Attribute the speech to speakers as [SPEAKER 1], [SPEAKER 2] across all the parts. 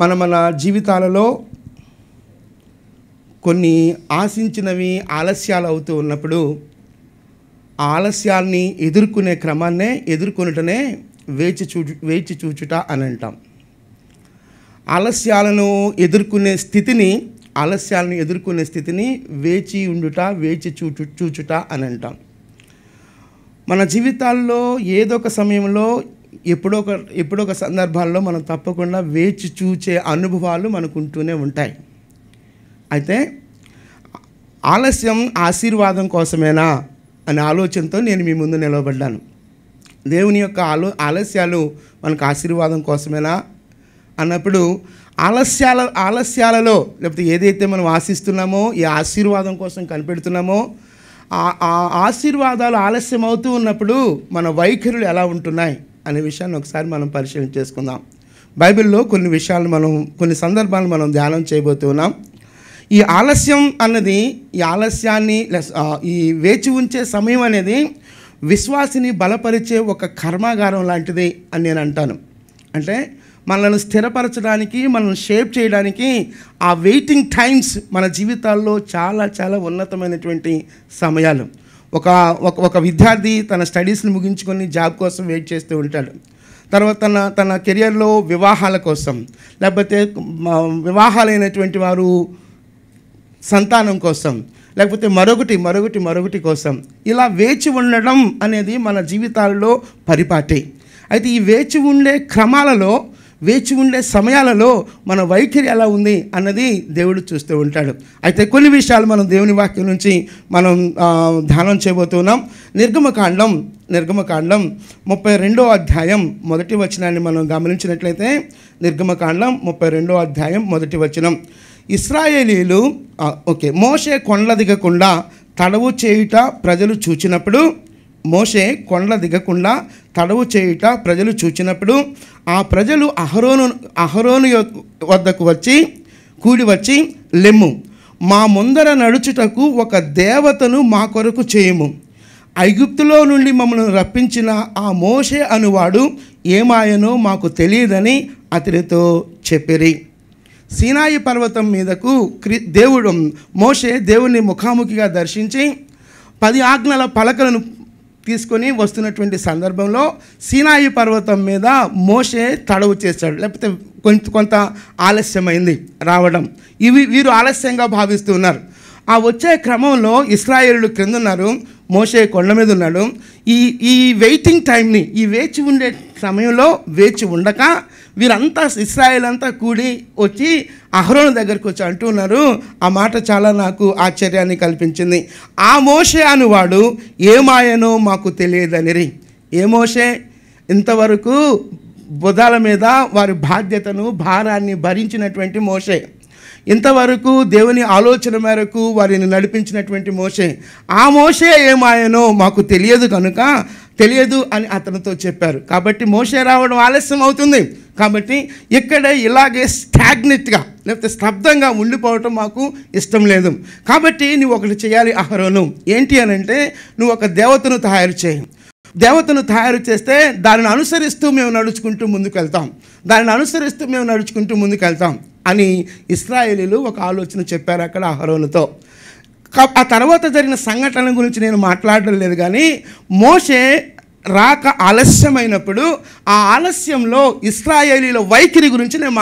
[SPEAKER 1] మన జీవితాలలో కొన్ని ఆశించినవి ఆలస్యాలు అవుతూ ఉన్నప్పుడు ఆ ఆలస్యాల్ని ఎదుర్కొనే క్రమాన్నే ఎదుర్కొనుటనే వేచి చూచుట అని అంటాం. ఆలస్యాలను ఎదుర్కొనే స్థితిని వేచి ఉండుట, వేచి చూచుట అని అంటాం. మన జీవితాల్లో ఏదో ఒక సమయంలో ఎప్పుడో ఒక సందర్భాల్లో మనం తప్పకుండా వేచి చూచే అనుభవాలు మనకు ఉంటూనే ఉంటాయి. అయితే ఆలస్యం ఆశీర్వాదం కోసమేనా అనే ఆలోచనతో నేను మీ ముందు నిలవబడ్డాను. దేవుని యొక్క ఆలస్యాలు మనకు ఆశీర్వాదం కోసమేనా అన్నప్పుడు ఆలస్యాలలో లేకపోతే ఏదైతే మనం ఆశిస్తున్నామో, ఏ ఆశీర్వాదం కోసం కనిపెడుతున్నామో ఆ ఆశీర్వాదాలు ఆలస్యం అవుతూ ఉన్నప్పుడు మన వైఖరులు ఎలా ఉంటున్నాయి అనే విషయాన్ని ఒకసారి మనం పరిశీలన చేసుకుందాం. బైబిల్లో కొన్ని సందర్భాలను మనం ధ్యానం చేయబోతున్నాం. ఈ ఆలస్యం అన్నది, ఈ ఆలస్యాన్ని, ఈ వేచి ఉంచే సమయం అనేది విశ్వాసిని బలపరిచే ఒక కర్మాగారం లాంటిది అని నేను అంటాను. అంటే మనల్ని స్థిరపరచడానికి, మనల్ని షేప్ చేయడానికి ఆ వెయిటింగ్ టైమ్స్ మన జీవితాల్లో చాలా చాలా ఉన్నతమైనటువంటి సమయాలు. ఒక విద్యార్థి తన స్టడీస్ని ముగించుకొని జాబ్ కోసం వెయిట్ చేస్తూ ఉంటాడు. తర్వాత తన కెరియర్లో వివాహాల కోసం, లేకపోతే వివాహాలైనటువంటి వారు సంతానం కోసం, లేకపోతే మరొకటి కోసం ఇలా వేచి ఉండడం అనేది మన జీవితాల్లో పరిపాటి. అయితే ఈ వేచి ఉండే క్రమాలలో, వేచి ఉండే సమయాలలో మన వైఖరి ఎలా ఉంది అన్నది దేవుడు చూస్తూ ఉంటాడు. అయితే కొన్ని విషయాలు మనం దేవుని వాక్యం నుంచి మనం ధ్యానం చేయబోతున్నాం. నిర్గమకాండం 32వ అధ్యాయం 1వ వచనాన్ని మనం గమనించినట్లయితే, నిర్గమకాండం 32వ అధ్యాయం 1వ వచనం. ఇశ్రాయేలీలు మోషే కొండల దిగకుండా తడవు చేయుట ప్రజలు చూచినప్పుడు ఆ ప్రజలు అహరోను వద్దకు కూడి వచ్చి, లెమ్ము, మా ముందర నడుచుటకు ఒక దేవతను మా కొరకు చేయము. ఐగుప్తులో నుండి మమ్మల్ని రప్పించిన ఆ మోషే అనువాడు ఏమాయనో మాకు తెలియదని అతనితో చెప్పిరి. సీనాయి పర్వతం మీదకు మోషే దేవుని ముఖాముఖిగా దర్శించి 10 ఆజ్ఞల పలకలను తీసుకొని వస్తున్నటువంటి సందర్భంలో సీనాయి పర్వతం మీద మోషే తడవు చేశాడు, లేకపోతే కొంత ఆలస్యమైంది రావడం. వీరు ఆలస్యంగా భావిస్తున్నారు. ఆ వచ్చే క్రమంలో ఇశ్రాయేలులు క్రింద ఉన్నారు, మోషే కొండ మీద ఉన్నాడు. ఈ వెయిటింగ్ టైంని, ఈ వేచి ఉండే సమయంలో వేచి ఉండక వీరంతా ఇశ్రాయేల్ అంతా కూడి వచ్చి అహరోను దగ్గరికి వచ్చి అంటున్నారు. ఆ మాట చాలా నాకు ఆశ్చర్యాన్ని కల్పించింది. ఆ మోషే అనువాడు ఏమాయనో మాకు తెలియదనిరి. ఏ మోషే? ఇంతవరకు బుధాల మీద వారి బాధ్యతను, భారాన్ని భరించినటువంటి మోషే, ఇంతవరకు దేవుని ఆలోచన మేరకు వారిని నడిపించినటువంటి మోషే. ఆ మోషే ఏమాయనో మాకు తెలియదు అని అతనితో చెప్పారు. కాబట్టి మోషే రావడం ఆలస్యం అవుతుంది. కాబట్టి ఇక్కడే ఇలాగే స్టాగ్నెట్గా, లేకపోతే స్తబ్దంగా ఉండిపోవటం మాకు ఇష్టం లేదు. కాబట్టి నువ్వు ఒకటి చేయాలి అహరోను. ఏంటి అని అంటే, నువ్వు ఒక దేవతను తయారు చేయి. దేవతను తయారు చేస్తే దానిని అనుసరిస్తూ మేము నడుచుకుంటూ ముందుకెళ్తాం అని ఇశ్రాయేలీలు ఒక ఆలోచన చెప్పారు అక్కడ అహరోనుతో. ఆ తర్వాత జరిగిన సంఘటనల గురించి నేను మాట్లాడడం లేదు, కానీ మోషే రాక ఆలస్యమైనప్పుడు ఆ ఆలస్యంలో ఇశ్రాయేలీల వైఖరి గురించి నేను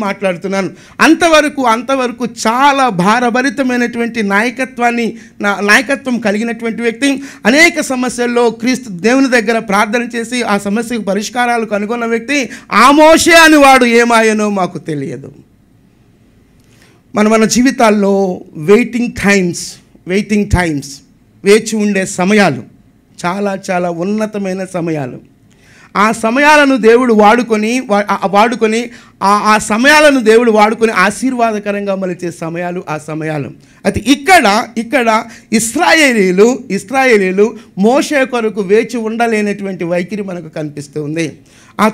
[SPEAKER 1] మాట్లాడుతున్నాను. అంతవరకు చాలా భారభరితమైనటువంటి నాయకత్వం కలిగినటువంటి వ్యక్తి, అనేక సమస్యల్లో క్రీస్తు దేవుని దగ్గర ప్రార్థన చేసి ఆ సమస్యకు పరిష్కారాలు కనుగొన్న వ్యక్తి. ఆ మోషే అని వాడు ఏమాయనో మాకు తెలియదు. మన జీవితాల్లో వెయిటింగ్ టైమ్స్, వేచి ఉండే సమయాలు చాలా చాలా ఉన్నతమైన సమయాలు. ఆ సమయాలను దేవుడు వాడుకొని ఆ సమయాలను దేవుడు వాడుకొని ఆశీర్వాదకరంగా మలిచే సమయాలు ఆ సమయాలు. అయితే ఇక్కడ ఇశ్రాయేలీలు మోషే కొరకు వేచి ఉండలేనటువంటి వైఖరి మనకు కనిపిస్తూ ఉంది. ఆ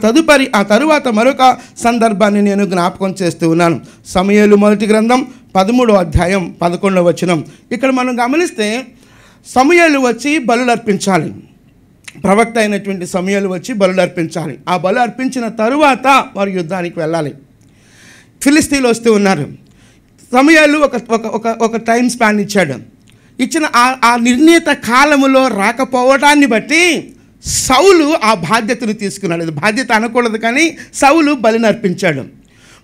[SPEAKER 1] తరువాత మరొక సందర్భాన్ని నేను జ్ఞాపకం చేస్తూ ఉన్నాను. సమూయేలు మొదటి గ్రంథం 13వ అధ్యాయం 11వ వచనం. ఇక్కడ మనం గమనిస్తే సమూయేలు వచ్చి బలులు అర్పించాలి. ప్రవక్త అయినటువంటి సమయాలు వచ్చి బలులు అర్పించాలి. ఆ బలు అర్పించిన తరువాత వారు యుద్ధానికి వెళ్ళాలి. ఫిలిస్తీన్లు వస్తూ ఉన్నారు. సమయాలు ఒక టైం స్పాన్ ఇచ్చాడు. ఇచ్చిన ఆ నిర్ణీత కాలములో రాకపోవడాన్ని బట్టి సౌలు ఆ బాధ్యతను తీసుకున్నాడు. అది బాధ్యత అనకూడదు, కానీ సౌలు బలిని అర్పించాడు.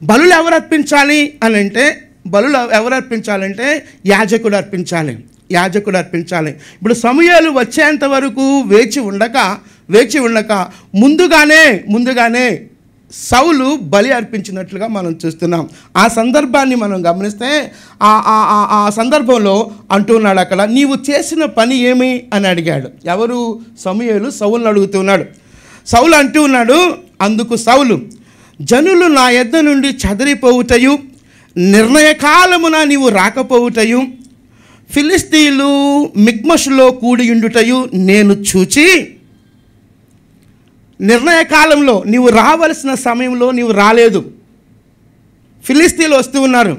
[SPEAKER 1] బలులు ఎవరు అర్పించాలి అని అంటే, బలులు ఎవరు అర్పించాలంటే యాజకుడు అర్పించాలి. ఇప్పుడు సమూయేలు వచ్చేంత వరకు వేచి ఉండక ముందుగానే సౌలు బలి అర్పించినట్లుగా మనం చూస్తున్నాం. ఆ సందర్భాన్ని మనం గమనిస్తే ఆ సందర్భంలో అంటున్నాడు అక్కడ, నీవు చేసిన పని ఏమి అని అడిగాడు. ఎవరు? సమూయేలు సౌలును అడుగుతున్నాడు. సౌలు అంటూ ఉన్నాడు, అందుకు సౌలు, జనులు నా యొద్ద నుండి చెదరిపోవుటయు, నిర్ణయకాలమున నీవు రాకపోవుటయు, ఫిలిస్తీన్లు మిక్మషులో కూడియుండుటయు నేను చూచి, నిర్ణయకాలంలో నీవు రావలసిన సమయంలో నీవు రాలేదు. ఫిలిస్తీన్లు వస్తూ ఉన్నారు,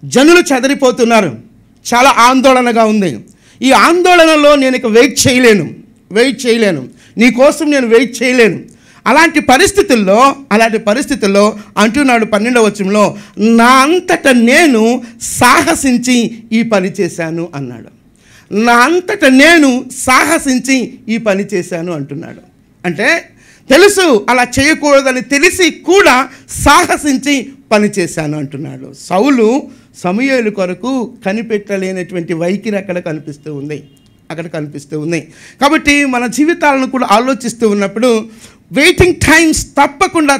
[SPEAKER 1] జనులు చెదరిపోతున్నారు, చాలా ఆందోళనగా ఉంది. ఈ ఆందోళనలో నేను ఇక వెయిట్ చేయలేను, నీ కోసం నేను వెయిట్ చేయలేను. అలాంటి పరిస్థితుల్లో అంటున్నాడు 12వ వచనంలో, నా అంతట నేను సాహసించి ఈ పని చేశాను అన్నాడు. నా అంతట నేను సాహసించి ఈ పని చేశాను అంటున్నాడు. అంటే తెలుసు అలా చేయకూడదని తెలిసి కూడా సాహసించి పని చేశాను అంటున్నాడు. సౌలు సమూయేలు కొరకు కనిపెట్టలేనటువంటి వైఖరి అక్కడ కనిపిస్తూ ఉంది. కాబట్టి మన జీవితాలను కూడా ఆలోచిస్తూ ఉన్నప్పుడు వెయిటింగ్ టైమ్స్ తప్పకుండా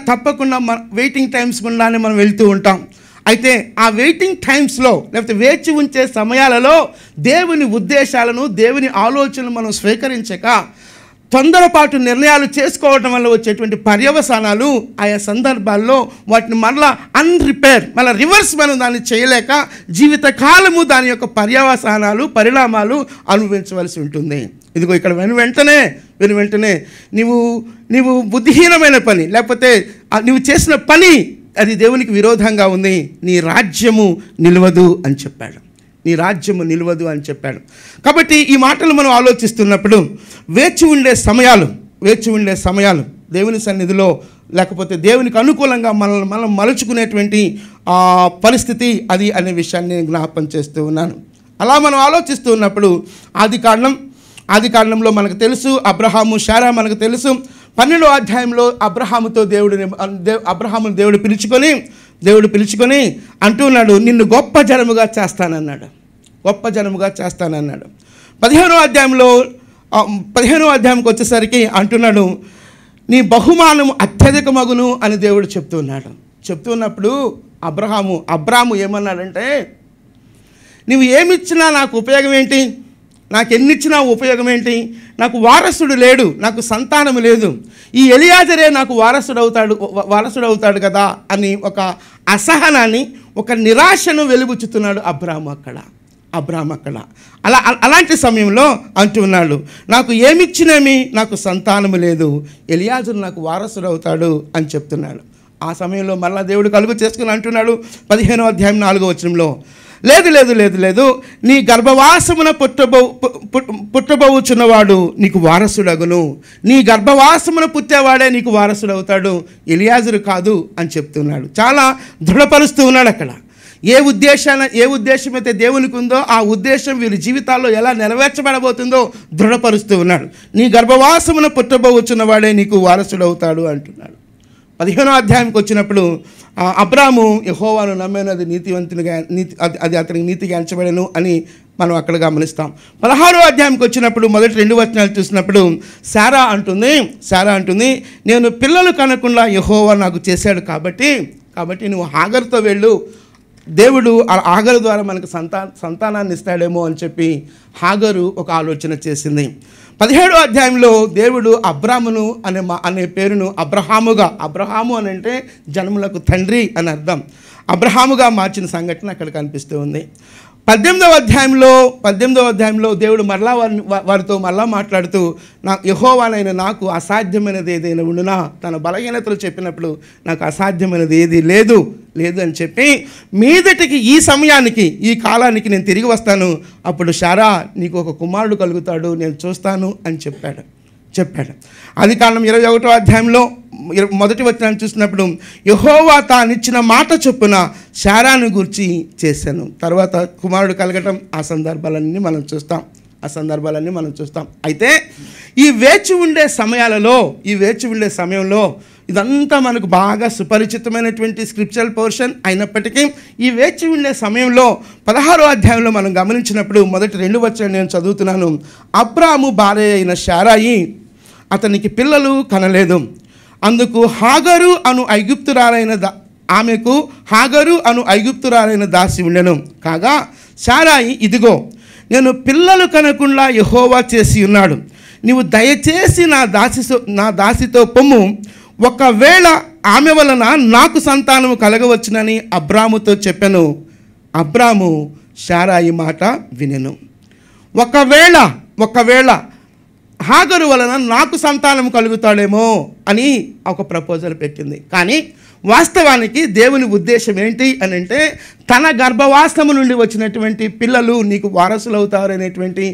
[SPEAKER 1] వెయిటింగ్ టైమ్స్ గుండానే మనం వెళ్తూ ఉంటాం. అయితే ఆ వెయిటింగ్ టైమ్స్లో, లేకపోతే వేచి ఉంచే సమయాలలో దేవుని ఉద్దేశాలను, దేవుని ఆలోచనలు మనం స్వీకరించక తొందరపాటు నిర్ణయాలు చేసుకోవడం వల్ల వచ్చేటువంటి పర్యవసానాలు, ఆయా సందర్భాల్లో వాటిని మళ్ళీ మళ్ళీ రివర్స్ మనం దాన్ని చేయలేక జీవితకాలము దాని యొక్క పర్యవసానాలు, పరిణామాలు అనుభవించవలసి ఉంటుంది. ఇదిగో ఇక్కడ వెను వెంటనే నీవు బుద్ధిహీనమైన పని, లేకపోతే నువ్వు చేసిన పని అది దేవునికి విరోధంగా ఉంది, నీ రాజ్యము నిలవదు అని చెప్పాడు. కాబట్టి ఈ మాటలు మనం ఆలోచిస్తున్నప్పుడు వేచి ఉండే సమయాలు దేవుని సన్నిధిలో, లేకపోతే దేవునికి అనుకూలంగా మనం మలుచుకునేటువంటి పరిస్థితి అది అనే విషయాన్ని నేను జ్ఞాపకం చేస్తూ ఉన్నాను. అలా మనం ఆలోచిస్తూ ఉన్నప్పుడు ఆదికాండంలో మనకు తెలుసు, అబ్రహాము శారా మనకు తెలుసు. 12వ అధ్యాయంలో అబ్రహామును దేవుడు పిలుచుకొని అంటున్నాడు, నిన్ను గొప్ప జనముగా చేస్తానన్నాడు. 15వ అధ్యాయంకి వచ్చేసరికి అంటున్నాడు, నీ బహుమానం అత్యధికమగును అని దేవుడు చెప్తున్నప్పుడు అబ్రాము ఏమన్నాడంటే, నువ్వు ఏమిచ్చినా నాకు ఉపయోగం ఏంటి, నాకు ఎన్నిచ్చినా ఉపయోగం ఏంటి, నాకు వారసుడు లేడు, నాకు సంతానం లేదు, ఈ ఎలియాజరే నాకు వారసుడు అవుతాడు కదా అని ఒక అసహనాన్ని, ఒక నిరాశను వెలుగుచ్చుతున్నాడు అబ్రాము అక్కడ. అలాంటి సమయంలో అంటున్నాడు, నాకు ఏమిచ్చినేమి, నాకు సంతానము లేదు, ఎలియాజరు నాకు వారసుడు అవుతాడు అని చెప్తున్నాడు. ఆ సమయంలో మళ్ళా దేవుడు కలుగు చేసుకుని అంటున్నాడు 15వ అధ్యాయం 4వ వచనంలో, లేదు, నీ గర్భవాసమున పుట్టబోచున్నవాడు నీకు వారసుడగును, నీ గర్భవాసమున పుట్టేవాడే నీకు వారసుడవుతాడు, ఎలియాజరు కాదు అని చెప్తున్నాడు. చాలా దృఢపరుస్తూ ఉన్నాడు అక్కడ. ఏ ఉద్దేశం అయితే దేవునికి ఉందో ఆ ఉద్దేశం వీరి జీవితాల్లో ఎలా నెరవేర్చబడబోతుందో దృఢపరుస్తూ ఉన్నాడు. నీ గర్భవాసమున పుట్టబోచున్నవాడే నీకు వారసుడవుతాడు అంటున్నాడు. 15వ అధ్యాయంకి వచ్చినప్పుడు అబ్రాము యెహోవాను నమ్మాను, అది అతనికి నీతిగా ఎంచబడెను అని మనం అక్కడ గమనిస్తాం. 16వ అధ్యాయంకి వచ్చినప్పుడు మొదటి 2 వచనాలు చూసినప్పుడు శారా అంటుంది, నేను పిల్లలు కనకుండా యెహోవా నాకు చేశాడు కాబట్టి నువ్వు హాగరుతో వెళ్ళు, దేవుడు హాగరు ద్వారా మనకు సంతానాన్ని ఇస్తాడేమో అని చెప్పి హాగరు ఒక ఆలోచన చేసింది. 17వ అధ్యాయంలో దేవుడు అబ్రామును అనే పేరును అబ్రహాము అని అంటే జనములకు తండ్రి అని అర్థం, అబ్రహాముగా మార్చిన సంఘటన అక్కడ కనిపిస్తూ ఉంది. 18వ అధ్యాయంలో దేవుడు మరలా వారితో మరలా మాట్లాడుతూ, యెహోవానైన నాకు అసాధ్యమైనది ఏదైనా ఉండునా, తన బలహీనతలు చెప్పినప్పుడు నాకు అసాధ్యమైనది ఏది లేదు అని చెప్పి, మీదటికి ఈ సమయానికి, ఈ కాలానికి నేను తిరిగి వస్తాను, అప్పుడు శారా నీకు ఒక కుమారుడు కలుగుతాడు, నేను చూస్తాను అని చెప్పాడు. ఆదికాండం 21వ అధ్యాయంలో మొదటి వచనాన్ని చూసినప్పుడు యెహోవా తానిచ్చిన మాట చొప్పున శారాను గూర్చి చేశాను. తర్వాత కుమారుడు కలగటం, ఆ సందర్భాలన్నీ మనం చూస్తాం. అయితే ఈ వేచి ఉండే సమయంలో ఇదంతా మనకు బాగా సుపరిచితమైనటువంటి స్క్రిప్చరల్ పోర్షన్ అయినప్పటికీ ఈ వేచి ఉండే సమయంలో 16వ అధ్యాయంలో మనం గమనించినప్పుడు మొదటి 2 వచనాలు నేను చదువుతున్నాను. అబ్రాము భార్య అయిన శారాయి అతనికి పిల్లలు కనలేదు. అందుకు హాగరు అను ఐగుప్తురాలైన దాసి ఉండెను. కాగా శారాయి, ఇదిగో నేను పిల్లలు కనకుండా యెహోవా చేసి ఉన్నాడు, నీవు దయచేసి నా దాసితో పొమ్ము, ఒకవేళ ఆమె వలన నాకు సంతానము కలగవచ్చునని అబ్రాముతో చెప్పెను. అబ్రాము శారాయి మాట వినెను. ఒకవేళ హాగరు వలన నాకు సంతానం కలుగుతాడేమో అని ఒక ప్రపోజల్ పెట్టింది. కానీ వాస్తవానికి దేవుని ఉద్దేశం ఏంటి అని అంటే, తన గర్భవాసము నుండి వచ్చినటువంటి పిల్లలు నీకు వారసులు అవుతారనేటువంటి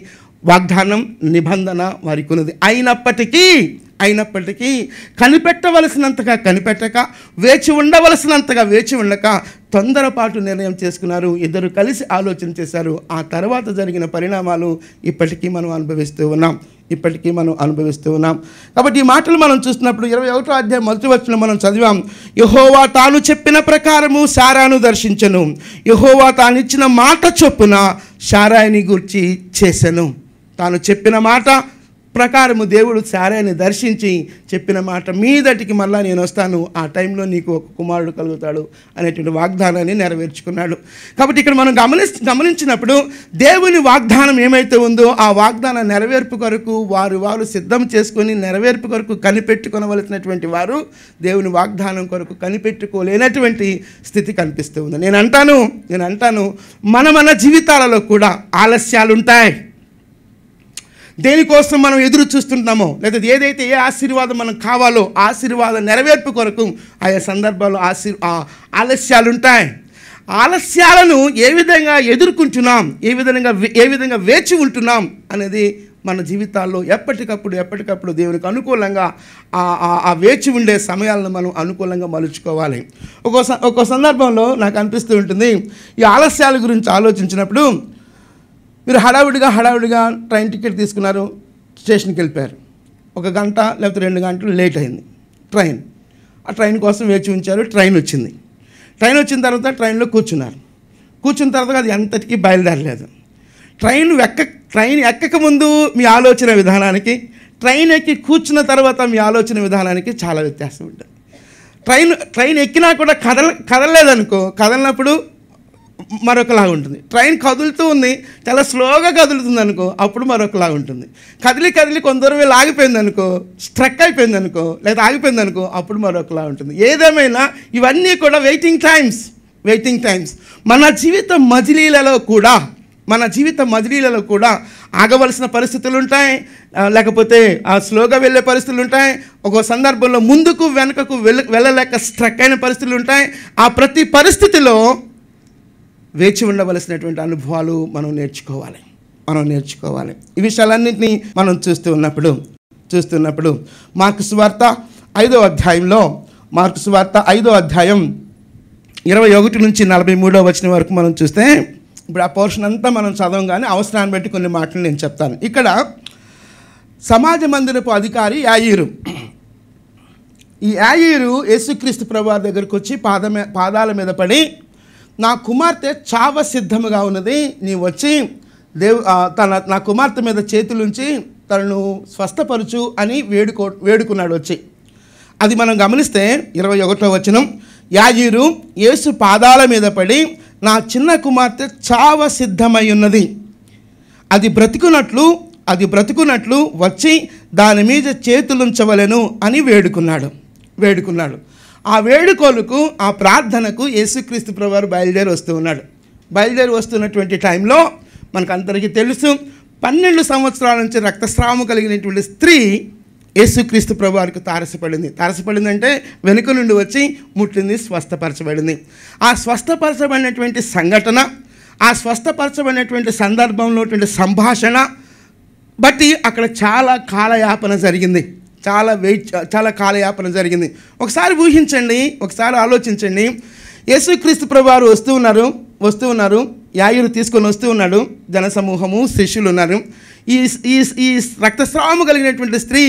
[SPEAKER 1] వాగ్దానం, నిబంధన వారికి ఉన్నది. అయినప్పటికీ కనిపెట్టవలసినంతగా కనిపెట్టక, వేచి ఉండవలసినంతగా వేచి ఉండక తొందరపాటు నిర్ణయం చేసుకున్నారు. ఇద్దరు కలిసి ఆలోచన చేశారు. ఆ తర్వాత జరిగిన పరిణామాలు ఇప్పటికీ మనం అనుభవిస్తూ ఉన్నాం. కాబట్టి ఈ మాటలు మనం చూస్తున్నప్పుడు 21వ అధ్యాయం మొదటి వచనం మనం చదివాం. యెహోవా తాను చెప్పిన ప్రకారము శారాను దర్శించెను. యెహోవా తానిచ్చిన మాట చొప్పున శారాయిని గూర్చి చేసెను. తాను చెప్పిన మాట ప్రకారము దేవుడు శారాయిని దర్శించి చెప్పిన మాట మీదటికి మళ్ళా నేను వస్తాను, ఆ టైంలో నీకు ఒక కుమారుడు కలుగుతాడు అనేటువంటి వాగ్దానాన్ని నెరవేర్చుకున్నాడు. కాబట్టి ఇక్కడ మనం గమనించినప్పుడు దేవుని వాగ్దానం ఏమైతే ఉందో ఆ వాగ్దాన నెరవేర్పు కొరకు వారు సిద్ధం చేసుకొని నెరవేర్పు కొరకు కనిపెట్టుకొనవలసినటువంటి వారు దేవుని వాగ్దానం కొరకు కనిపెట్టుకోలేనటువంటి స్థితి కనిపిస్తూ ఉంది. నేను అంటాను మన జీవితాలలో కూడా ఆలస్యాలు ఉంటాయి. దేనికోసం మనం ఎదురు చూస్తుంటామో, లేదా ఏదైతే ఏ ఆశీర్వాదం మనకు కావాలో ఆశీర్వాద నెరవేర్పు కొరకు ఆయా సందర్భాల్లో ఆలస్యాలు ఉంటాయి. ఆలస్యాలను ఏ విధంగా ఎదుర్కొంటున్నాం, ఏ విధంగా వేచి ఉంటున్నాం అనేది మన జీవితాల్లో ఎప్పటికప్పుడు దేవునికి అనుకూలంగా ఆ వేచి ఉండే సమయాలను మనం అనుకూలంగా మలుచుకోవాలి. ఒక్కో సందర్భంలో నాకు అనిపిస్తూ ఉంటుంది, ఈ ఆలస్యాల గురించి ఆలోచించినప్పుడు, మీరు హడావుడిగా ట్రైన్ టికెట్ తీసుకున్నారు, స్టేషన్కి వెళ్ళిపోయారు. 1 గంట లేకపోతే 2 గంటలు లేట్ అయింది ట్రైన్. ఆ ట్రైన్ కోసం వేచి ఉంచారు. ట్రైన్ వచ్చిన తర్వాత ట్రైన్లో కూర్చున్న తర్వాత అది అంతటికీ బయలుదేరలేదు. ట్రైన్ ఎక్కకముందు మీ ఆలోచన విధానానికి, ట్రైన్ ఎక్కి కూర్చున్న తర్వాత మీ ఆలోచన విధానానికి చాలా వ్యత్యాసం ఉంటుంది. ట్రైన్ ఎక్కినా కూడా కదలనప్పుడు మరొకలాగా ఉంటుంది. ట్రైన్ కదులుతూ ఉంది, చాలా స్లోగా కదులుతుంది అనుకో, అప్పుడు మరొకలాగా ఉంటుంది. కదిలి కొందరు ఆగిపోయింది అనుకో, స్ట్రక్ అయిపోయింది అనుకో, లేదా ఆగిపోయింది అనుకో, అప్పుడు మరొకలా ఉంటుంది. ఏదేమైనా ఇవన్నీ కూడా వెయిటింగ్ టైమ్స్. మన జీవిత మజిలీలలో కూడా ఆగవలసిన పరిస్థితులు ఉంటాయి, లేకపోతే స్లోగా వెళ్ళే పరిస్థితులు ఉంటాయి. ఒక సందర్భంలో ముందుకు వెనుకకు వెళ్ళలేక స్ట్రక్ అయిన పరిస్థితులు ఉంటాయి. ఆ ప్రతి పరిస్థితిలో వేచి ఉండవలసినటువంటి అనుభవాలు మనం నేర్చుకోవాలి. ఈ విషయాలన్నింటినీ మనం చూస్తున్నప్పుడు మార్కు సువార్త 5వ అధ్యాయంలో, మార్కు సువార్త 5వ అధ్యాయం 21 నుంచి 43వ వచనం వరకు మనం చూస్తే, ఇప్పుడు ఆ పోర్షన్ అంతా మనం చదవంగానే అవసరాన్ని బట్టి కొన్ని మాటలు నేను చెప్తాను. ఇక్కడ సమాజ మందిరపు అధికారి యాయీరు, ఈ యాయీరు యేసుక్రీస్తు ప్రభువారి దగ్గరికి వచ్చి పాదాల మీద పడి, నా కుమార్తె చావ సిద్ధముగా ఉన్నది, నీ వచ్చి నా కుమార్తె మీద చేతులుంచి తనను స్వస్థపరచు అని వేడుకున్నాడు వచ్చి. అది మనం గమనిస్తే 21వ వచనం, యాజీరు యేసు పాదాల మీద పడి, నా చిన్న కుమార్తె చావ సిద్ధమై ఉన్నది, అది బ్రతుకున్నట్లు వచ్చి దాని మీద చేతులుంచవలెను అని వేడుకున్నాడు. ఆ వేడుకోలుకు, ఆ ప్రార్థనకు యేసుక్రీస్తు ప్రభువారు బయలుదేరి వస్తున్నటువంటి టైంలో మనకందరికీ తెలుసు, 12 సంవత్సరాల నుంచి రక్తస్రావం కలిగినటువంటి స్త్రీ యేసుక్రీస్తు ప్రభువారికి తారసపడిందంటే వెనుక నుండి వచ్చి ముట్టింది, స్వస్థపరచబడింది. ఆ స్వస్థపరచబడినటువంటి సంఘటన, ఆ స్వస్థపరచబడినటువంటి సందర్భంలో సంభాషణ బట్టి అక్కడ చాలా కాలయాపన జరిగింది, చాలా కాలయాపన జరిగింది. ఒకసారి ఊహించండి, ఒకసారి ఆలోచించండి. యేసుక్రీస్తు ప్రభువారు వస్తూ ఉన్నారు, యాయిరు తీసుకొని వస్తూ ఉన్నాడు, జనసమూహము, శిష్యులు ఉన్నారు. ఈ రక్తస్రావము కలిగినటువంటి స్త్రీ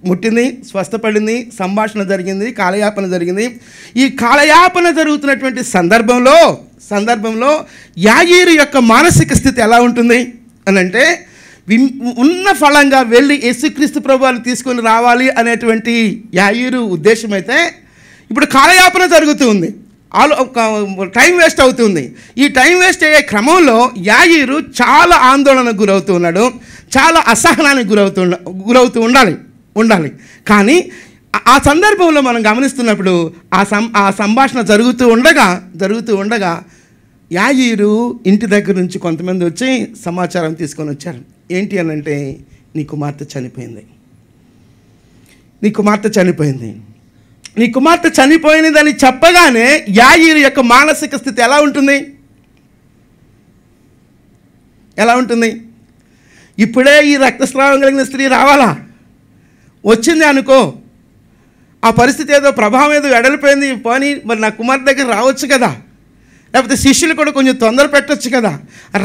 [SPEAKER 1] ముట్టింది, స్వస్థపడింది, సంభాషణ జరిగింది, కాలయాపన జరిగింది. ఈ కాలయాపన జరుగుతున్నటువంటి సందర్భంలో యాయిరు యొక్క మానసిక స్థితి ఎలా ఉంటుంది అని అంటే, ఉన్న ఫలంగా వెళ్ళి యేసుక్రీస్తు ప్రభువుని తీసుకొని రావాలి అనేటువంటి యాయిరు ఉద్దేశం అయితే, ఇప్పుడు కాలయాపన జరుగుతూ ఉంది, టైం వేస్ట్ అవుతుంది. ఈ టైం వేస్ట్ అయ్యే క్రమంలో యాయిరు చాలా ఆందోళనకు గురవుతూ ఉన్నాడు, చాలా అసహనానికి గురవుతూ ఉండాలి. కానీ ఆ సందర్భంలో మనం గమనిస్తున్నప్పుడు ఆ సంభాషణ జరుగుతూ ఉండగా యాయిరు ఇంటి దగ్గర నుంచి కొంతమంది వచ్చి సమాచారం తీసుకొని వచ్చారు. ఏంటి అని అంటే, నీ కుమార్తె చనిపోయిందని చెప్పగానే యాయిరు యొక్క మానసిక స్థితి ఎలా ఉంటుంది? ఇప్పుడే ఈ రక్తస్రావం కలిగిన స్త్రీ రావాలా? వచ్చింది అనుకో, ఆ పరిస్థితి ఏదో ప్రభావం ఏదో వెడలిపోయింది, పోనీ మరి నా కుమార్తె దగ్గర రావచ్చు కదా, లేకపోతే శిష్యులు కూడా కొంచెం తొందర పెట్టచ్చు కదా,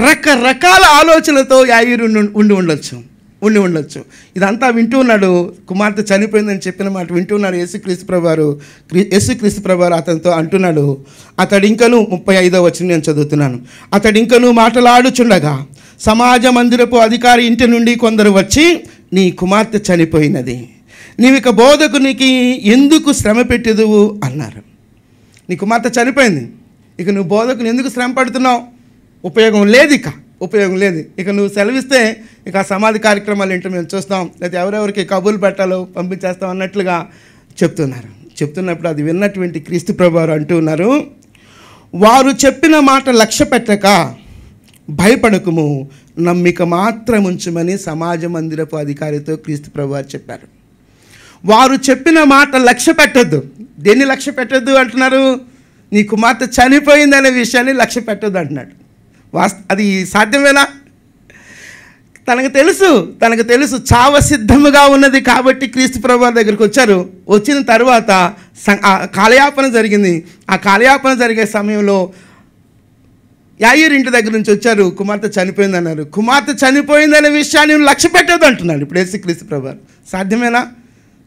[SPEAKER 1] రకరకాల ఆలోచనలతో యాయిరు ఉండి ఉండొచ్చు. ఇదంతా వింటూ ఉన్నాడు. కుమార్తె చనిపోయిందని చెప్పిన మాట వింటూ ఉన్నాడు. యేసుక్రీస్తు ప్రభువారు అతనితో అంటున్నాడు, అతడింకను 35వ వచనం నేను చదువుతున్నాను. అతడింకను మాటలాడుచుండగా సమాజ మందిరపు అధికారి ఇంటి నుండి కొందరు వచ్చి, నీ కుమార్తె చనిపోయినది, నీవిక బోధకునికి ఎందుకు శ్రమ పెట్టెదువు అన్నారు. నీ కుమార్తె చనిపోయింది, ఇక నువ్వు బోధకుని ఎందుకు శ్రమ పడుతున్నావు? ఉపయోగం లేదు. ఇక నువ్వు సెలవిస్తే ఇక ఆ సమాధి కార్యక్రమాలు ఏంటో మేము చూస్తాం, లేకపోతే ఎవరెవరికి కబుర్లు పెట్టాలో పంపించేస్తాం అన్నట్లుగా చెప్తున్నప్పుడు అది విన్నటువంటి క్రీస్తు ప్రభువారు అంటూ ఉన్నారు, వారు చెప్పిన మాట లక్ష్య పెట్టక భయపడకుము, నమ్మిక మాత్రం ఉంచుమని సమాజ మందిరపు అధికారితో క్రీస్తు ప్రభువారు చెప్పారు. వారు చెప్పిన మాట లక్ష్య పెట్టొద్దు. దేన్ని లక్ష్య పెట్టొద్దు అంటున్నారు? నీ కుమార్తె చనిపోయిందనే విషయాన్ని లక్ష్య పెట్టొద్దు అంటున్నాడు. అది సాధ్యమేనా? తనకు తెలుసు చావ సిద్ధముగా ఉన్నది కాబట్టి క్రీస్తు ప్రభువారి దగ్గరికి వచ్చారు. వచ్చిన తర్వాత కాలయాపన జరిగింది. ఆ కాలయాపన జరిగే సమయంలో యాయిరు ఇంటి దగ్గర నుంచి వచ్చారు, కుమార్తె చనిపోయిందన్నారు. కుమార్తె చనిపోయిందనే విషయాన్ని లక్ష్య పెట్టొద్దు అంటున్నాడు ఇప్పుడు క్రీస్తు ప్రభువారు.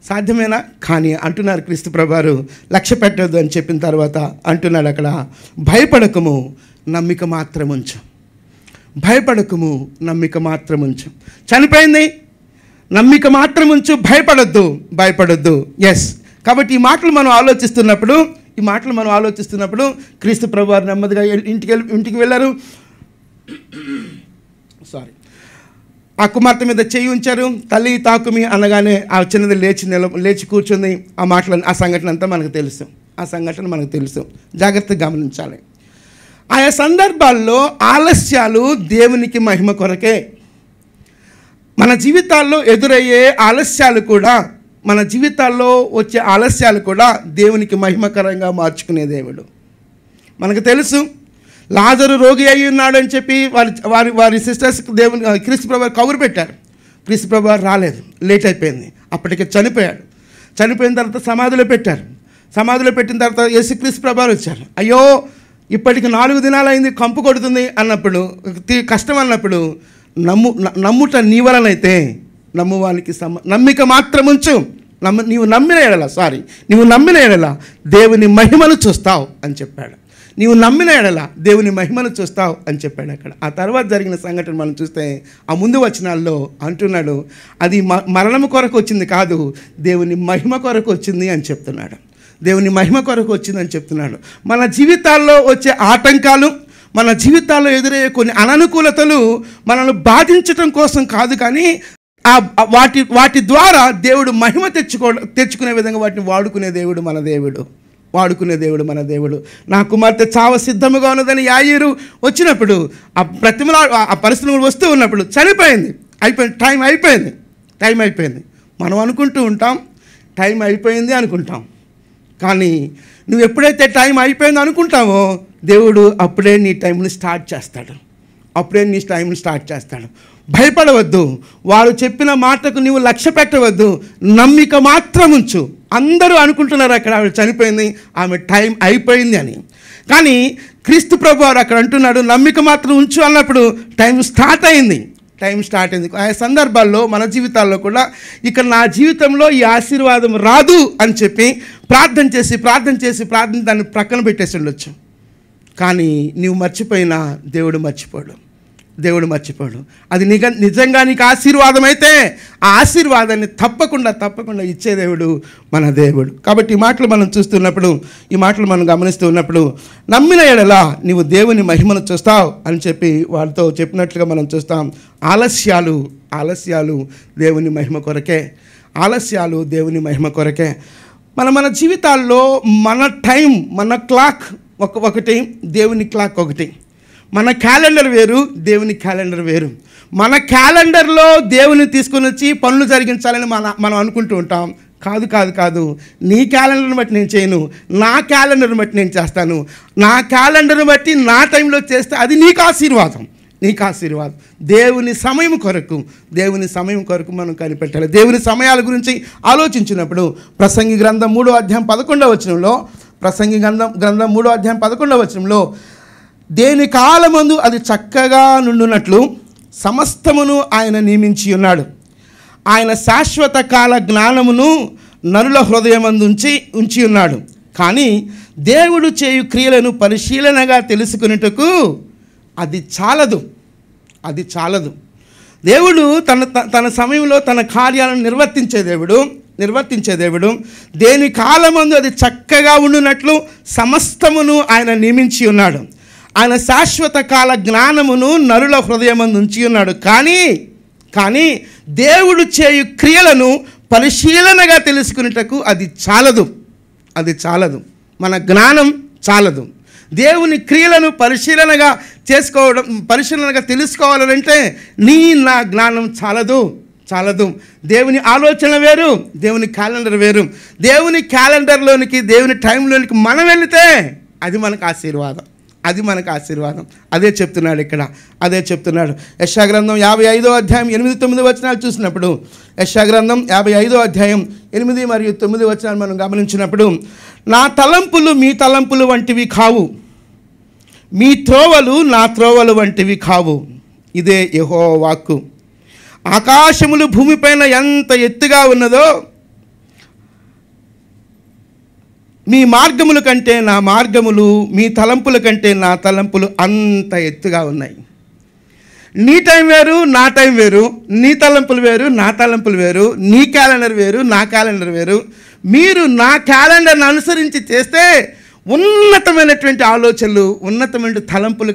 [SPEAKER 1] సాధ్యమేనా? కానీ అంటున్నారు క్రీస్తు ప్రభువారు, లక్ష్య పెట్టొద్దు అని చెప్పిన తర్వాత అంటున్నాడు అక్కడ, భయపడకము, నమ్మిక మాత్రం ఉంచు. చనిపోయింది, నమ్మిక మాత్రం ఉంచు, భయపడొద్దు. ఎస్. కాబట్టి ఈ మాటలు మనం ఆలోచిస్తున్నప్పుడు క్రీస్తు ప్రభువారు నెమ్మదిగా ఇంటికి వెళ్ళారు. ఆ కుమార్తె మీద చేయి ఉంచారు. తల్లి తాకుమి అనగానే ఆ చిన్నది లేచి కూర్చుంది. ఆ సంఘటన అంతా మనకు తెలుసు. జాగ్రత్తగా గమనించాలి. ఆయా సందర్భాల్లో ఆలస్యాలు దేవునికి మహిమ కొరకే. మన జీవితాల్లో ఎదురయ్యే ఆలస్యాలు కూడా, మన జీవితాల్లో వచ్చే ఆలస్యాలు కూడా దేవునికి మహిమకరంగా మార్చుకునే దేవుడు. మనకు తెలుసు, లాజరు రోగి అయి ఉన్నాడు అని చెప్పి వారి సిస్టర్స్ క్రీస్తు ప్రభువారు కబురు పెట్టారు. క్రీస్తు ప్రభువారు రాలేదు, లేట్ అయిపోయింది. అప్పటికే చనిపోయిన తర్వాత సమాధిలో పెట్టిన తర్వాత యేసుక్రీస్తు ప్రభువారు వచ్చారు. అయ్యో ఇప్పటికి 4 దినాలైంది, కంపు కొడుతుంది అన్నప్పుడు, కష్టం అన్నప్పుడు, నమ్ముట నీ వలనైతే నమ్మువానికి నమ్మిక మాత్రం ఉంచు. నీవు నమ్మిన ఎడల దేవుని మహిమను చూస్తావు అని చెప్పాడు. అక్కడ ఆ తర్వాత జరిగిన సంఘటన మనం చూస్తే, ఆ ముందు వచనాల్లో అంటున్నాడు, అది మరణము కొరకు వచ్చింది కాదు, దేవుని మహిమ కొరకు వచ్చింది అని చెప్తున్నాడు. మన జీవితాల్లో వచ్చే ఆటంకాలు, మన జీవితాల్లో ఎదురయ్యే కొన్ని అననుకూలతలు మనల్ని బాధించటం కోసం కాదు, కానీ వాటి ద్వారా దేవుడు మహిమ తెచ్చుకునే విధంగా వాటిని వాడుకునే దేవుడు మన దేవుడు. నా కుమార్తె చావ సిద్ధముగా ఉన్నదని యాయిరు వచ్చినప్పుడు, ఆ పరిస్థితులు వస్తూ ఉన్నప్పుడు చనిపోయింది, టైం అయిపోయింది. మనం అనుకుంటూ ఉంటాం టైం అయిపోయింది అనుకుంటాం, కానీ నువ్వు ఎప్పుడైతే టైం అయిపోయింది అనుకుంటావో దేవుడు అప్పుడే నీ టైంని స్టార్ట్ చేస్తాడు. భయపడవద్దు, వారు చెప్పిన మాటకు నీవు లక్ష్య పెట్టవద్దు, నమ్మిక మాత్రం ఉంచు. అందరూ అనుకుంటున్నారు అక్కడ ఆవిడ చనిపోయింది, ఆమె టైం అయిపోయింది అని. కానీ క్రీస్తు ప్రభు వారు అక్కడ అంటున్నాడు నమ్మిక మాత్రం ఉంచు అన్నప్పుడు టైం స్టార్ట్ అయింది. ఆ సందర్భాల్లో మన జీవితాల్లో కూడా ఇక్కడ నా జీవితంలో ఈ ఆశీర్వాదం రాదు అని చెప్పి ప్రార్థన చేసి దాన్ని ప్రక్కన పెట్టేసి ఉండొచ్చు. కానీ నీవు మర్చిపోయినా దేవుడు మర్చిపోడు. అది నిజంగా నీకు ఆశీర్వాదం అయితే ఆ ఆశీర్వాదాన్ని తప్పకుండా ఇచ్చే దేవుడు మన దేవుడు. కాబట్టి ఈ మాటలు మనం చూస్తున్నప్పుడు, ఈ మాటలు మనం గమనిస్తూ ఉన్నప్పుడు, నమ్మిన ఎడల నీవు దేవుని మహిమను చూస్తావు అని చెప్పి వారితో చెప్పినట్లుగా మనం చూస్తాం. ఆలస్యాలు దేవుని మహిమ కొరకే. మన జీవితాల్లో మన టైం, మన క్లాక్ ఒకటి, దేవుని క్లాక్ ఒకటి. మన క్యాలెండర్ వేరు, దేవుని క్యాలెండర్ వేరు. మన క్యాలెండర్లో దేవుని తీసుకొని వచ్చి పనులు జరిగించాలని మనం అనుకుంటూ ఉంటాం. కాదు, నీ క్యాలెండర్ని బట్టి నేను చేయను, నా క్యాలెండర్ని బట్టి నేను చేస్తాను. నా క్యాలెండర్ని బట్టి నా టైంలో చేస్తే అది నీకు ఆశీర్వాదం. దేవుని సమయం కొరకు మనం కనిపెట్టాలి. దేవుని సమయాల గురించి ఆలోచించినప్పుడు ప్రసంగి గ్రంథం 3వ అధ్యాయం 11వ వచనంలో, దేని కాలమందు అది చక్కగా నుండునట్లు సమస్తమును ఆయన నియమించి ఉన్నాడు. ఆయన శాశ్వత కాల జ్ఞానమును నరుల హృదయమందు ఉంచి ఉన్నాడు. కానీ దేవుడు చేయు క్రియలను పరిశీలనగా తెలుసుకునేటకు అది చాలదు. దేవుడు తన సమయంలో తన కార్యాలను నిర్వర్తించే దేవుడు దేని కాలమందు అది చక్కగా ఉండునట్లు సమస్తమును ఆయన నియమించి ఉన్నాడు. ఆయన శాశ్వత కాల జ్ఞానమును నరుల హృదయమందు ఉంచి ఉన్నాడు. కానీ దేవుడు చేయు క్రియలను పరిశీలనగా తెలుసుకునేటకు అది చాలదు. మన జ్ఞానం చాలదు. దేవుని క్రియలను పరిశీలనగా తెలుసుకోవాలంటే నా జ్ఞానం చాలదు. దేవుని ఆలోచన వేరు, దేవుని క్యాలెండర్ వేరు. దేవుని క్యాలెండర్లోనికి, దేవుని టైంలోనికి మనం వెళితే అది మనకు ఆశీర్వాదం. అదే చెప్తున్నాడు యెషయా గ్రంథం 55వ అధ్యాయం 8-9 వచనాలు చూసినప్పుడు, యెషయా గ్రంథం 55వ అధ్యాయం 8 మరియు 9 వచనాలు మనం గమనించినప్పుడు, నా తలంపులు మీ తలంపులు వంటివి కావు, మీ త్రోవలు నా త్రోవలు వంటివి కావు. ఇదే యెహోవా వాక్కు. ఆకాశములు భూమిపైన ఎంత ఎత్తుగా ఉన్నదో మీ మార్గముల కంటే నా మార్గములు, మీ తలంపుల కంటే నా తలంపులు అంత ఎత్తుగా ఉన్నాయి. నీ టైం వేరు, నా టైం వేరు. నీ తలంపులు వేరు, నా తలంపులు వేరు. నీ క్యాలెండర్ వేరు, నా క్యాలెండర్ వేరు. మీరు నా క్యాలెండర్ని అనుసరించి చేస్తే ఉన్నతమైనటువంటి ఆలోచనలు, ఉన్నతమైన తలంపులు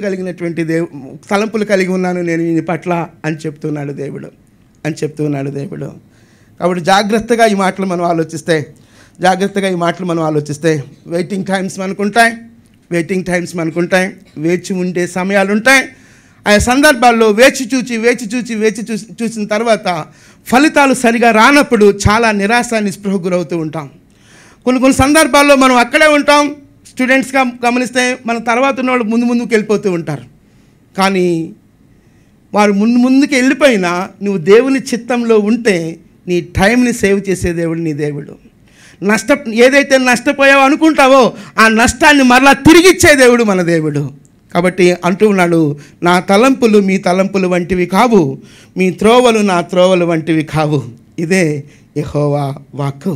[SPEAKER 1] కలిగి ఉన్నాను నేను ఈ పట్ల అని చెప్తున్నాడు దేవుడు. కాబట్టి జాగ్రత్తగా ఈ మాటలు మనం ఆలోచిస్తే వెయిటింగ్ టైమ్స్ మనకుంటాయి, వేచి ఉండే సమయాలు ఉంటాయి. ఆ సందర్భాల్లో వేచి చూసిన తర్వాత ఫలితాలు సరిగా రానప్పుడు చాలా నిరాశ నిస్పృహకు గురవుతూ ఉంటాం. కొన్ని సందర్భాల్లో మనం అక్కడే ఉంటాం. స్టూడెంట్స్గా గమనిస్తే మన తర్వాత ఉన్న వాళ్ళు ముందుకు వెళ్ళిపోతూ ఉంటారు. కానీ వారు ముందుకు వెళ్ళిపోయినా నువ్వు దేవుని చిత్తంలో ఉంటే నీ టైంని సేవ్ చేసే దేవుడు నీ దేవుడు. ఏదైతే నష్టపోయావో అనుకుంటావో ఆ నష్టాన్ని మరలా తిరిగిచ్చే దేవుడు మన దేవుడు. కాబట్టి అంటూ ఉన్నాడు, నా తలంపులు మీ తలంపులు వంటివి కావు, మీ త్రోవలు నా త్రోవలు వంటివి కావు. ఇదే యెహోవా వాక్కు.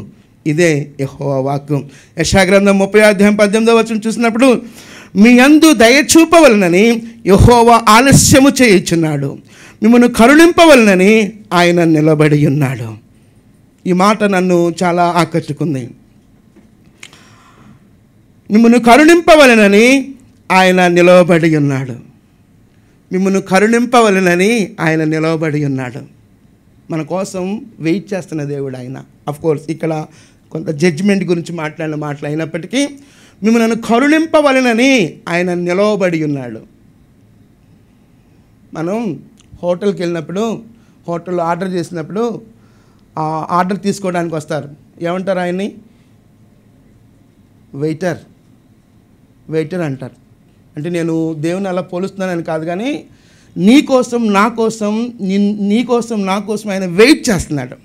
[SPEAKER 1] యెషయా గ్రంథం 30వ అధ్యాయం 18వ వచనం చూసినప్పుడు, మీ యందు దయ చూపవలనని యెహోవా ఆలస్యము చేయుచున్నాడు, మిమ్మల్ని కరుణింపవలనని ఆయన నిలబడి ఉన్నాడు. ఈ మాట నన్ను చాలా ఆకట్టుకుంది. మిమ్మల్ని కరుణింపవలనని ఆయన నిలవబడి ఉన్నాడు. మన కోసం వెయిట్ చేస్తున్న దేవుడు ఆయన. అఫ్కోర్స్ ఇక్కడ కొంత జడ్జిమెంట్ గురించి మాట్లాడిన మాటలు అయినప్పటికీ మిమ్మల్ని కరుణింపవలనని ఆయన నిలవబడి ఉన్నాడు. మనం హోటల్కి వెళ్ళినప్పుడు, హోటల్లో ఆర్డర్ చేసినప్పుడు ఆర్డర్ తీసుకోవడానికి వస్తారు. ఏమంటారు ఆయన్ని? వెయిటర్ అంటారు. అంటే నేను దేవుని అలా పోలుస్తున్నానని కాదు, కానీ నా కోసం ఆయన వెయిట్ చేస్తున్నాడు.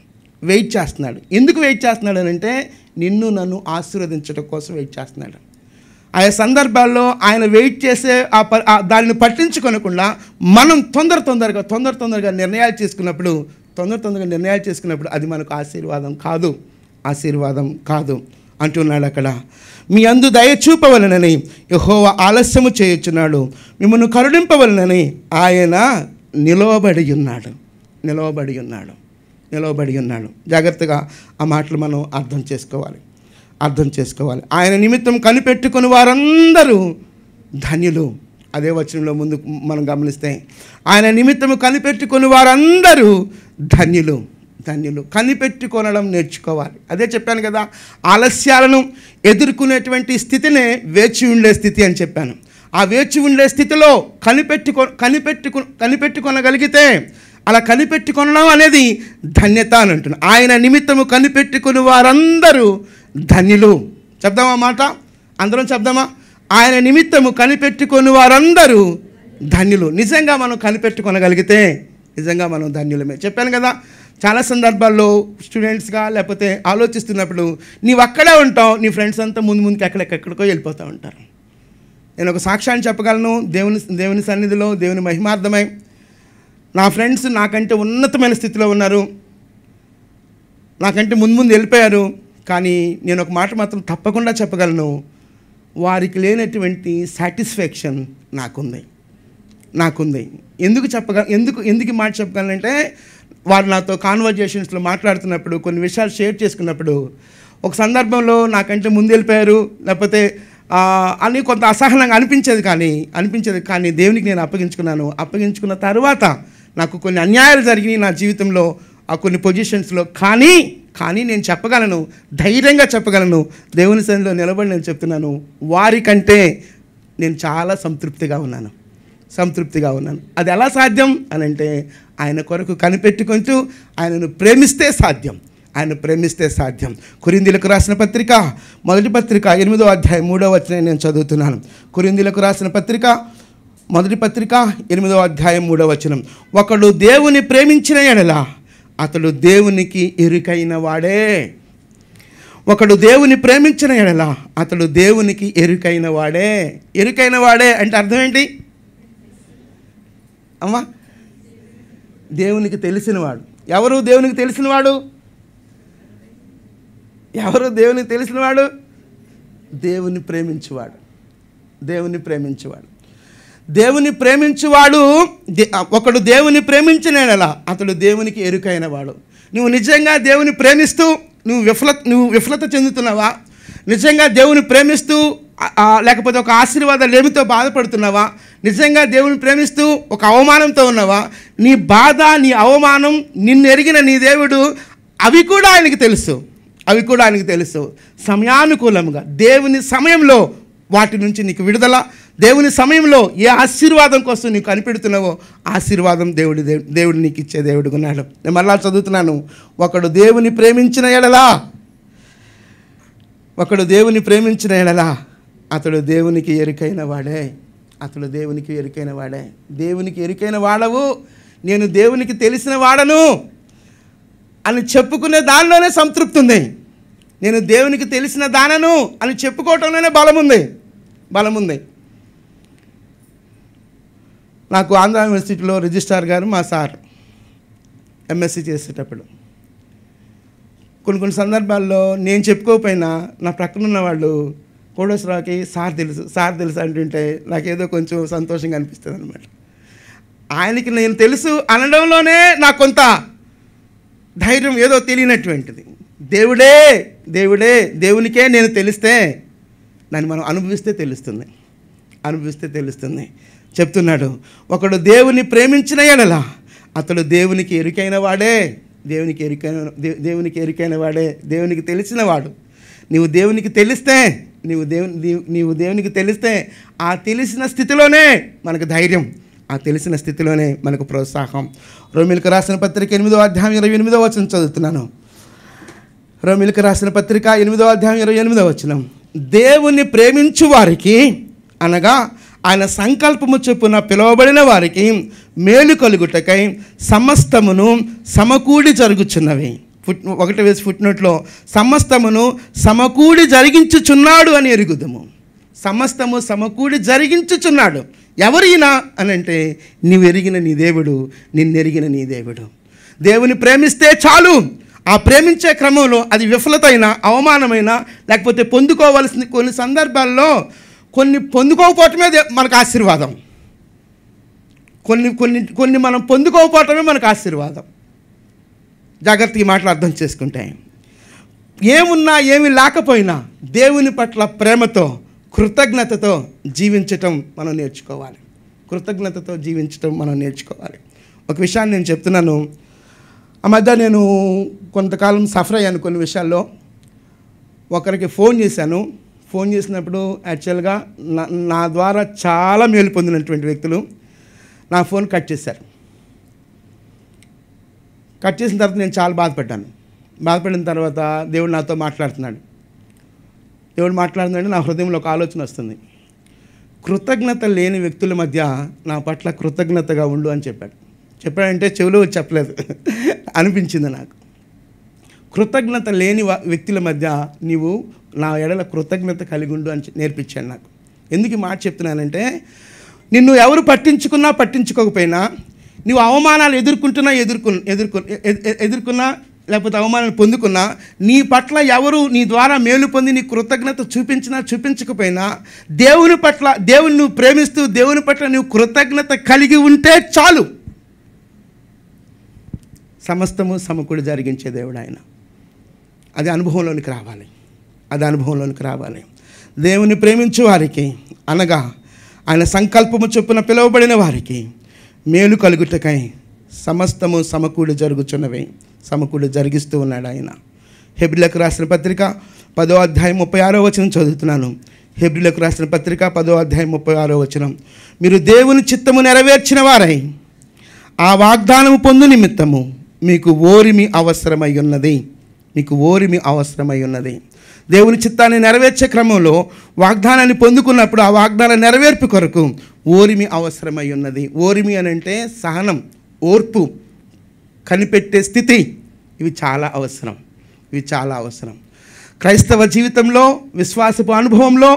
[SPEAKER 1] ఎందుకు వెయిట్ చేస్తున్నాడు అని అంటే నిన్ను నన్ను ఆశీర్వదించడం కోసం వెయిట్ చేస్తున్నాడు. ఆయా సందర్భాల్లో ఆయన వెయిట్ చేసే దానిని పట్టించుకోనకుండా మనం తొందరగా నిర్ణయాలు చేసుకున్నప్పుడు అది మనకు ఆశీర్వాదం కాదు అంటున్నాడు అక్కడ. మీ అందు దయ చూపవలనని యెహోవా ఆలస్యము చేయుచున్నాడు, మిమ్మల్ని కరుణింపవలనని ఆయన నిలవబడి ఉన్నాడు. జాగ్రత్తగా ఆ మాటలు మనం అర్థం చేసుకోవాలి. ఆయన నిమిత్తం కనిపెట్టుకుని వారందరూ ధన్యులు. అదే వచనంలో ముందు మనం గమనిస్తే ఆయన నిమిత్తము కనిపెట్టుకుని వారందరూ ధన్యులు. కనిపెట్టుకొనడం నేర్చుకోవాలి. అదే చెప్పాను కదా, ఆలస్యాలను ఎదుర్కొనేటువంటి స్థితినే వేచి ఉండే స్థితి అని చెప్పాను. ఆ వేచి ఉండే స్థితిలో కనిపెట్టుకొనగలిగితే, అలా కనిపెట్టుకొనడం అనేది ధన్యత అని అంటున్నాను. ఆయన నిమిత్తము కనిపెట్టుకుని వారందరూ ధన్యులు. చెప్దామా మాట? అందరం చెప్దామా? ఆయన నిమిత్తము కనిపెట్టుకుని వారందరూ ధన్యులు. నిజంగా మనం కనిపెట్టుకొనగలిగితే నిజంగా మనం ధన్యులమే. చెప్పాను కదా, చాలా సందర్భాల్లో స్టూడెంట్స్గా లేకపోతే ఆలోచిస్తున్నప్పుడు నీవు అక్కడే ఉంటావు, నీ ఫ్రెండ్స్ అంతా ముందుకు ఎక్కడికో వెళ్ళిపోతూ ఉంటారు. నేను ఒక సాక్ష్యాన్ని చెప్పగలను. దేవుని సన్నిధిలో దేవుని మహిమార్థమై నా ఫ్రెండ్స్ నాకంటే ఉన్నతమైన స్థితిలో ఉన్నారు, నాకంటే ముందు వెళ్ళిపోయారు. కానీ నేను ఒక మాట మాత్రం తప్పకుండా చెప్పగలను, వారికి లేనటువంటి సాటిస్ఫాక్షన్ నాకుంది. ఎందుకు మాట చెప్పగలనంటే, వారు నాతో కాన్వర్జేషన్స్లో మాట్లాడుతున్నప్పుడు కొన్ని విషయాలు షేర్ చేసుకున్నప్పుడు ఒక సందర్భంలో నాకంటే ముందు వెళ్ళిపోయారు లేకపోతే అని కొంత అసహనంగా అనిపించేది. కానీ దేవునికి నేను అప్పగించుకున్న తర్వాత నాకు కొన్ని అన్యాయాలు జరిగినాయి నా జీవితంలో, ఆ కొన్ని పొజిషన్స్లో. కానీ నేను చెప్పగలను, ధైర్యంగా చెప్పగలను, దేవుని సన్నిధిలో నిలబడి నేను చెప్తున్నాను, వారికంటే నేను చాలా సంతృప్తిగా ఉన్నాను. అది ఎలా సాధ్యం అని అంటే, ఆయన కొరకు కనిపెట్టుకుంటూ ఆయనను ప్రేమిస్తే సాధ్యం. కొరింథీయులకు రాసిన పత్రిక మొదటి పత్రిక 8వ అధ్యాయం 3వ వచనం నేను చదువుతున్నాను. కొరింథీయులకు రాసిన పత్రిక మొదటి పత్రిక 8వ అధ్యాయం 3వ వచనం. ఒకడు దేవుని ప్రేమించిన యెడల అతడు దేవునికి ఎరుకైన వాడే. ఎరుకైన వాడే అంటే అర్థం ఏంటి అమ్మా? దేవునికి తెలిసినవాడు. ఎవరు దేవునికి తెలిసినవాడు? దేవుని ప్రేమించువాడు. ఒకడు దేవుని ప్రేమించిన యెడల అతడు దేవునికి ఎరుకైన వాడు. నువ్వు నిజంగా దేవుని ప్రేమిస్తూ నువ్వు విఫలత చెందుతున్నావా? నిజంగా దేవుని ప్రేమిస్తూ లేకపోతే ఒక ఆశీర్వాద లేమితో బాధపడుతున్నావా? నిజంగా దేవుని ప్రేమిస్తూ ఒక అవమానంతో ఉన్నావా? నీ బాధ, నీ అవమానం, నిన్ను ఎరిగిన నీ దేవుడు అవి కూడా ఆయనకి తెలుసు. సమయానుకూలంగా దేవుని సమయంలో వాటి నుంచి నీకు విడుదల, దేవుని సమయంలో ఏ ఆశీర్వాదం కోసం నీకు కనిపెడుతున్నావో ఆశీర్వాదం దేవుడు నీకు ఇచ్చే దేవుడు ఉన్నాడు. నేను మళ్ళా చదువుతున్నాను. ఒకడు దేవుని ప్రేమించిన యెడల అతడు దేవునికి ఎరుకైన వాడే. దేవునికి ఎరుకైన వాడవు, నేను దేవునికి తెలిసిన వాడను అని చెప్పుకునే దానిలోనే సంతృప్తి ఉంది. నేను దేవునికి తెలిసిన దానను అని చెప్పుకోవటంలోనే బలం ఉంది. నాకు ఆంధ్ర యూనివర్సిటీలో రిజిస్ట్రార్ గారు మా సార్ ఎంఎస్సీ చేసేటప్పుడు కొన్ని సందర్భాల్లో నేను చెప్పుకోకపోయినా నా ప్రక్కన ఉన్న వాళ్ళు కోడేశ్వరరావుకి సార్ తెలుసు అంటుంటే నాకేదో కొంచెం సంతోషంగా అనిపిస్తుంది అనమాట. ఆయనకి నేను తెలుసు అనడంలోనే నాకు కొంత ధైర్యం ఏదో తెలియనటువంటిది. దేవునికే నేను తెలిస్తే దాన్ని మనం అనుభవిస్తే తెలుస్తుంది. చెప్తున్నాడు, ఒకడు దేవుని ప్రేమించిన యెడల అతడు దేవునికి ఎరుకైన వాడే. దేవునికి తెలిసినవాడు. నీవు దేవునికి తెలిస్తే ఆ తెలిసిన స్థితిలోనే మనకు ధైర్యం, ఆ తెలిసిన స్థితిలోనే మనకు ప్రోత్సాహం. రోమీయులకు రాసిన పత్రిక 8వ అధ్యాయం 28వ వచనం చదువుతున్నాను. రోమీయులకు రాసిన పత్రిక 8వ అధ్యాయం 28వ వచనం. దేవుని ప్రేమించు వారికి అనగా ఆయన సంకల్పము చొప్పున పిలువబడిన వారికి మేలు కలుగుటకై సమస్తమును సమకూడి జరుగుచున్నవి. 1 వేసి ఫుట్నోట్లో సమస్తమును సమకూడి జరిగించుచున్నాడు అని ఎరుగుదము. సమస్తము సమకూడి జరిగించుచున్నాడు. ఎవరైనా అని అంటే నీవు ఎరిగిన నీ దేవుడు, నిన్నెరిగిన నీ దేవుడు. దేవుని ప్రేమిస్తే చాలు. ఆ ప్రేమించే క్రమంలో అది విఫలత అయినా, అవమానమైనా, లేకపోతే పొందుకోవాల్సిన కొన్ని సందర్భాల్లో కొన్ని పొందుకోకపోవటమే మనకు ఆశీర్వాదం. కొన్ని మనం పొందుకోకపోవటమే మనకు ఆశీర్వాదం. జాగ్రత్తగా ఈ మాటలు అర్థం చేసుకుంటే, ఏమున్నా ఏమి లేకపోయినా దేవుని పట్ల ప్రేమతో, కృతజ్ఞతతో జీవించటం మనం నేర్చుకోవాలి. కృతజ్ఞతతో జీవించటం మనం నేర్చుకోవాలి. ఒక విషయాన్ని నేను చెప్తున్నాను. ఆ మధ్య నేను కొంతకాలం సఫర్ అయ్యాను కొన్ని విషయాల్లో. ఒకరికి ఫోన్ చేశాను. ఫోన్ చేసినప్పుడు యాక్చువల్గా నా ద్వారా చాలా మేలు పొందినటువంటి వ్యక్తులు నా ఫోన్ కట్ చేశారు. కట్ చేసిన తర్వాత నేను చాలా బాధపడ్డాను. బాధపడిన తర్వాత దేవుడు నాతో మాట్లాడుతున్నాడు. నా హృదయంలో ఒక ఆలోచన వస్తుంది. కృతజ్ఞత లేని వ్యక్తుల మధ్య నా పట్ల కృతజ్ఞతగా ఉండు అని చెప్పాడంటే చెవులో చెప్పలేదు, అనిపించింది నాకు. కృతజ్ఞత లేని వ్యక్తుల మధ్య నీవు నా ఎడల కృతజ్ఞత కలిగి ఉండు అని నేర్పించాడు నాకు. ఎందుకు ఈ మాట చెప్తున్నానంటే, నిన్ను ఎవరు పట్టించుకోకపోయినా, నువ్వు అవమానాలు ఎదుర్కొన్నా లేకపోతే అవమానాలు పొందుకున్నా, నీ పట్ల ఎవరు నీ ద్వారా మేలు పొంది నీ కృతజ్ఞత చూపించకపోయినా, దేవుని నువ్వు ప్రేమిస్తూ దేవుని పట్ల నువ్వు కృతజ్ఞత కలిగి ఉంటే చాలు. సమస్తము సమకూడి జరిగించే దేవుడు ఆయన. అది అనుభవంలోనికి రావాలి. దేవుని ప్రేమించే వారికి, అనగా ఆయన సంకల్పము చొప్పున పిలువబడిన వారికి మేలు కలుగుటకై సమస్తము సమకూడి జరిగిస్తూ ఉన్నాడు ఆయన. హెబ్రీలకు రాసిన పత్రిక 10వ అధ్యాయం 36వ వచనం చదువుతున్నాను. హెబ్రీలకు రాసిన పత్రిక 10వ అధ్యాయం 36వ వచనం. మీరు దేవుని చిత్తము నెరవేర్చిన వారై ఆ వాగ్దానము పొందు నిమిత్తము మీకు ఓరిమి అవసరమై ఉన్నది. దేవుని చిత్తాన్ని నెరవేర్చే క్రమంలో వాగ్దానాన్ని పొందుకున్నప్పుడు ఆ వాగ్దాన నెరవేర్పు కొరకు ఓరిమి అవసరమై ఉన్నది. ఓరిమి అని అంటే సహనం, ఓర్పు, కనిపెట్టే స్థితి. ఇవి చాలా అవసరం. క్రైస్తవ జీవితంలో, విశ్వాసపు అనుభవంలో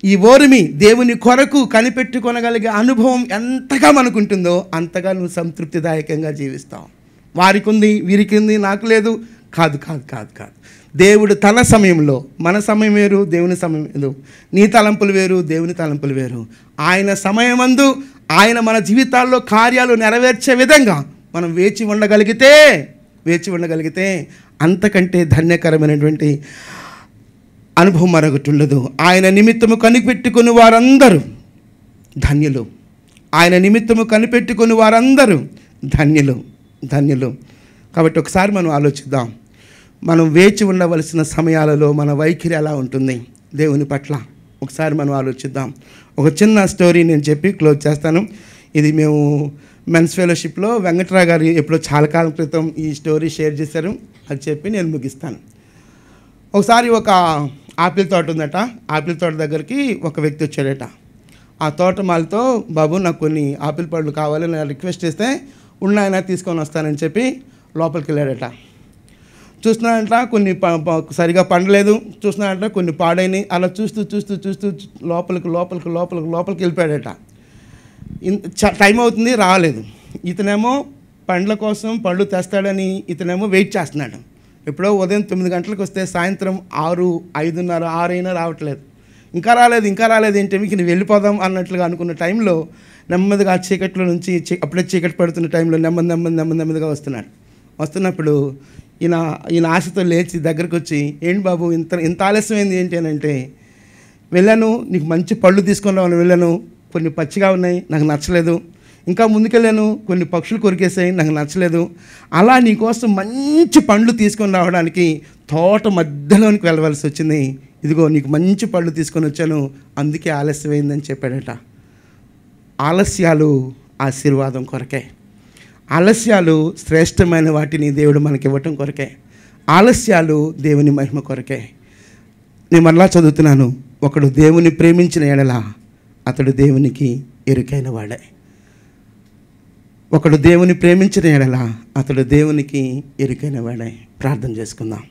[SPEAKER 1] ఈ ఓరిమి, దేవుని కొరకు కనిపెట్టుకొనగలిగే అనుభవం ఎంతగా మనకుంటుందో అంతగా నువ్వు సంతృప్తిదాయకంగా జీవిస్తావు. వారికి ఉంది, వీరికి ఉంది, నాకు లేదు. కాదు. దేవుడు తన సమయంలో, మన సమయం వేరు, దేవుని సమయం వేరు. నీ తలంపులు వేరు, దేవుని తలంపులు వేరు. ఆయన సమయమందు ఆయన మన జీవితాల్లో కార్యాలు నెరవేర్చే విధంగా మనం వేచి ఉండగలిగితే అంతకంటే ధన్యకరమైనటువంటి అనుభవం మరొకటి ఉండదు. ఆయన నిమిత్తము కనిపెట్టుకుని వారందరూ ధన్యులు. కాబట్టి ఒకసారి మనం ఆలోచిద్దాం. మనం వేచి ఉండవలసిన సమయాలలో మన వైఖరి ఎలా ఉంటుంది దేవుని పట్ల ఒకసారి మనం ఆలోచిద్దాం. ఒక చిన్న స్టోరీ నేను చెప్పి క్లోజ్ చేస్తాను. ఇది మేము మెన్స్ ఫెలోషిప్లో వెంకట్రావు గారు ఎప్పుడో చాలా కాలం క్రితం ఈ స్టోరీ షేర్ చేశారు. అది చెప్పి నేను ముగిస్తాను. ఒకసారి ఒక ఆపిల్ తోట ఉందట. ఆపిల్ తోట దగ్గరికి ఒక వ్యక్తి వచ్చాడట. ఆ తోటమాలతో, బాబు నాకు కొన్ని ఆపిల్ పళ్ళు కావాలి నేను రిక్వెస్ట్ చేస్తే, ఉన్నాయన తీసుకొని వస్తానని చెప్పి లోపలికి వెళ్ళాడట. చూస్తున్నాడంట కొన్ని సరిగా పండలేదు, చూస్తున్నాడంట కొన్ని పాడైనవి. అలా చూస్తూ లోపలికి వెళ్ళిపోయాడట. టైం అవుతుంది, రాలేదు. ఇతనేమో పండ్ల కోసం పళ్ళు తెస్తాడని ఇతనేమో వెయిట్ చేస్తున్నాడు. ఎప్పుడో ఉదయం 9 గంటలకు వస్తే సాయంత్రం 6, 5:30, 6 అయినా రావట్లేదు. ఇంకా రాలేదు ఏంటి, మీకు నువ్వు వెళ్ళిపోదాం అన్నట్లుగా అనుకున్న టైంలో నెమ్మదిగా ఆ చీకట్లో నుంచి, అప్పుడే చీకటి పడుతున్న టైంలో నెమ్మదిగా వస్తున్నప్పుడు ఈయన ఆశతో లేచి దగ్గరకు వచ్చి, ఏంటి బాబు ఇంత ఆలస్యమైంది ఏంటి అని అంటే, వెళ్ళాను నీకు మంచి పళ్ళు తీసుకొని రావాలని వెళ్ళాను, కొన్ని పచ్చిగా ఉన్నాయి నాకు నచ్చలేదు. ఇంకా ముందుకెళ్ళాను, కొన్ని పక్షులు కొరికేసాయి నాకు నచ్చలేదు. అలా నీకోసం మంచి పండ్లు తీసుకొని రావడానికి తోట మధ్యలోనికి వెళ్ళవలసి వచ్చింది. ఇదిగో నీకు మంచి పళ్ళు తీసుకొని వచ్చాను, అందుకే ఆలస్యమైందని చెప్పాడట. ఆలస్యాలు ఆశీర్వాదం కొరకే. ఆలస్యాలు శ్రేష్టమైన వాటిని దేవుడు మనకి ఇవ్వటం కొరకే. ఆలస్యాలు దేవుని మహిమ కొరకే. నేను మరలా చదువుతున్నాను. ఒకడు దేవుని ప్రేమించిన ఎడల అతడు దేవునికి ఎరుకైన వాడే. ఒకడు దేవుని ప్రేమించిన ఎడల అతడు దేవునికి ఎరుకైన వాడే. ప్రార్థన చేసుకుందాం.